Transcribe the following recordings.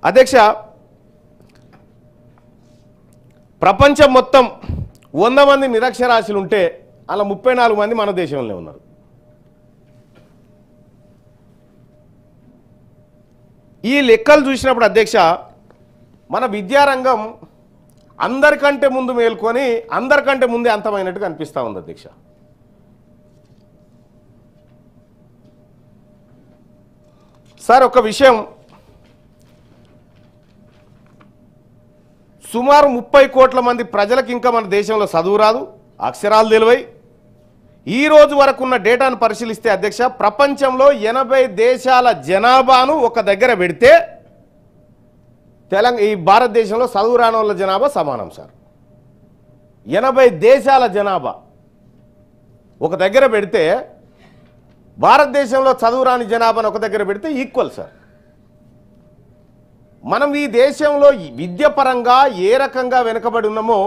అధ్యక్ష, ప్రపంచం మొత్తం 100 మంది నిరక్షరాస్యులు ఉంటే అలా 34 మంది మన దేశంలో ఉన్నారు. ఈ లెక్కలు చూసినప్పుడు అధ్యక్ష, మన విద్యారంగం అందరికంటే ముందు మేల్కొని అందరికంటే ముందే అంతమైనట్టుగా అనిపిస్తూ ఉంది అధ్యక్ష. సార్, ఒక విషయం, సుమారు 30 కోట్ల మంది ప్రజలకు ఇంకా మన దేశంలో చదువు రాదు, అక్షరాలు తెలివై. ఈ రోజు వరకు ఉన్న డేటాను పరిశీలిస్తే అధ్యక్ష, ప్రపంచంలో 80 దేశాల జనాభాను ఒక దగ్గర పెడితే ఈ భారతదేశంలో చదువు రాని వాళ్ళ జనాభా సమానం సార్. 80 దేశాల జనాభా ఒక దగ్గర పెడితే భారతదేశంలో చదువు రాని జనాభాను ఒక దగ్గర పెడితే ఈక్వల్ సార్. మనం ఈ దేశంలో విద్య పరంగా ఏ రకంగా వెనుకబడి ఉన్నామో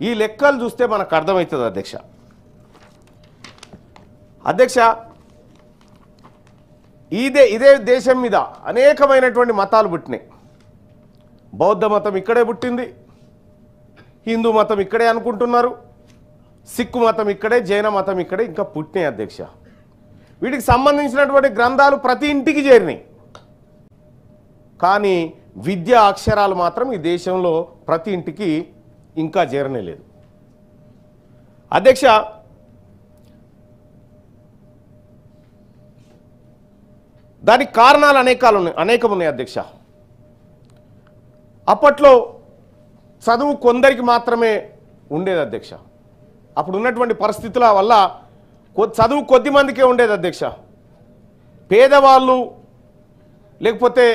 ఈ లెక్కలు చూస్తే మనకు అర్థమవుతుంది అధ్యక్ష. అధ్యక్ష, ఇదే దేశం మీద అనేకమైనటువంటి మతాలు పుట్టినాయి. బౌద్ధ మతం ఇక్కడే పుట్టింది, హిందూ మతం ఇక్కడే అనుకుంటున్నారు, సిక్కు మతం ఇక్కడే, జైన మతం ఇక్కడే ఇంకా పుట్టినాయి అధ్యక్ష. వీటికి సంబంధించినటువంటి గ్రంథాలు ప్రతి ఇంటికి చేరినాయి. కానీ విద్యా అక్షరాలు మాత్రం ఈ దేశంలో ప్రతి ఇంటికి ఇంకా చేరనే లేదు అధ్యక్ష. దానికి కారణాలు అనేకం ఉన్నాయి అధ్యక్ష. అప్పట్లో చదువు కొందరికి మాత్రమే ఉండేది అధ్యక్ష. అప్పుడు ఉన్నటువంటి పరిస్థితుల వల్ల చదువు కొద్ది మందికే ఉండేది అధ్యక్ష. పేదవాళ్ళు లేకపోతే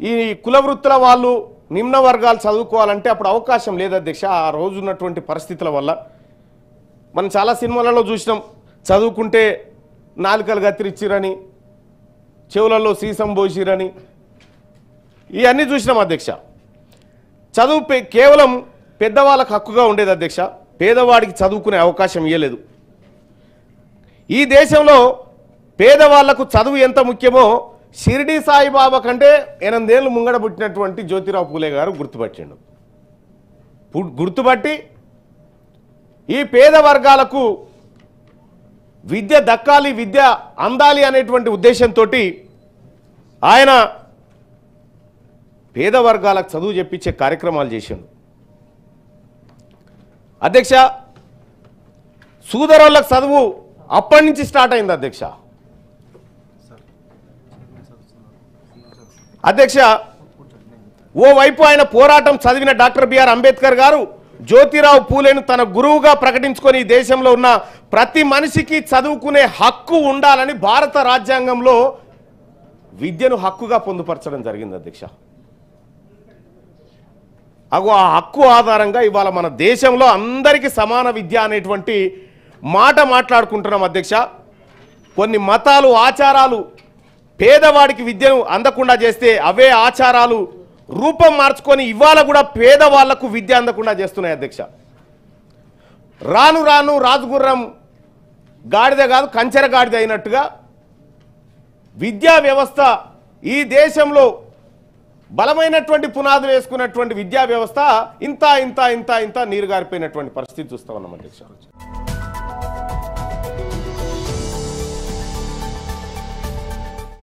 ఈ కుల వృత్తుల వాళ్ళు, నిమ్న వర్గాలు చదువుకోవాలంటే అప్పుడు అవకాశం లేదు అధ్యక్ష. ఆ రోజు ఉన్నటువంటి పరిస్థితుల వల్ల మనం చాలా సినిమాలలో చూసినాం, చదువుకుంటే నాలుకలు కత్తిరిచ్చిరని, చెవులలో సీసం పోసిరని, ఇవన్నీ చూసినాం అధ్యక్ష. చదువు కేవలం పెద్దవాళ్ళకు హక్కుగా ఉండేది అధ్యక్ష. పేదవాడికి చదువుకునే అవకాశం ఇవ్వలేదు. ఈ దేశంలో పేదవాళ్లకు చదువు ఎంత ముఖ్యమో షిరిడి సాయిబాబా కంటే 8 ఏళ్ళు ముంగడ పుట్టినటువంటి జ్యోతిరావు పూలే గారు గుర్తుపట్టిండు. గుర్తుపట్టి ఈ పేద వర్గాలకు విద్య దక్కాలి, విద్య అందాలి అనేటువంటి ఉద్దేశంతో ఆయన పేద వర్గాలకు చదువు చెప్పించే కార్యక్రమాలు చేసిండు అధ్యక్ష. సూదరోళ్ళకు చదువు అప్పటి నుంచి స్టార్ట్ అయింది అధ్యక్ష. అధ్యక్ష, ఓవైపు ఆయన పోరాటం చదివిన డాక్టర్ బిఆర్ అంబేద్కర్ గారు జ్యోతిరావు పూలేను తన గురువుగా ప్రకటించుకొని దేశంలో ఉన్న ప్రతి మనిషికి చదువుకునే హక్కు ఉండాలని భారత రాజ్యాంగంలో విద్యను హక్కుగా పొందుపరచడం జరిగింది అధ్యక్ష. ఆ హక్కు ఆధారంగా ఇవాళ మన దేశంలో అందరికీ సమాన విద్య అనేటువంటి మాట మాట్లాడుకుంటున్నాం అధ్యక్ష. కొన్ని మతాలు, ఆచారాలు పేదవాడికి విద్యను అందకుండా చేస్తే అవే ఆచారాలు రూపం మార్చుకొని ఇవాళ కూడా పేదవాళ్లకు విద్య అందకుండా చేస్తున్నాయి అధ్యక్ష. రాను రాను రాజుగుర్రం గాడిద కాదు కంచెర గాడిద అయినట్టుగా విద్యా వ్యవస్థ ఈ దేశంలో బలమైనటువంటి పునాదులు వేసుకున్నటువంటి విద్యా వ్యవస్థ ఇంత ఇంత ఇంత ఇంత నీరు గారిపోయినటువంటి పరిస్థితి చూస్తా ఉన్నాం అధ్యక్ష.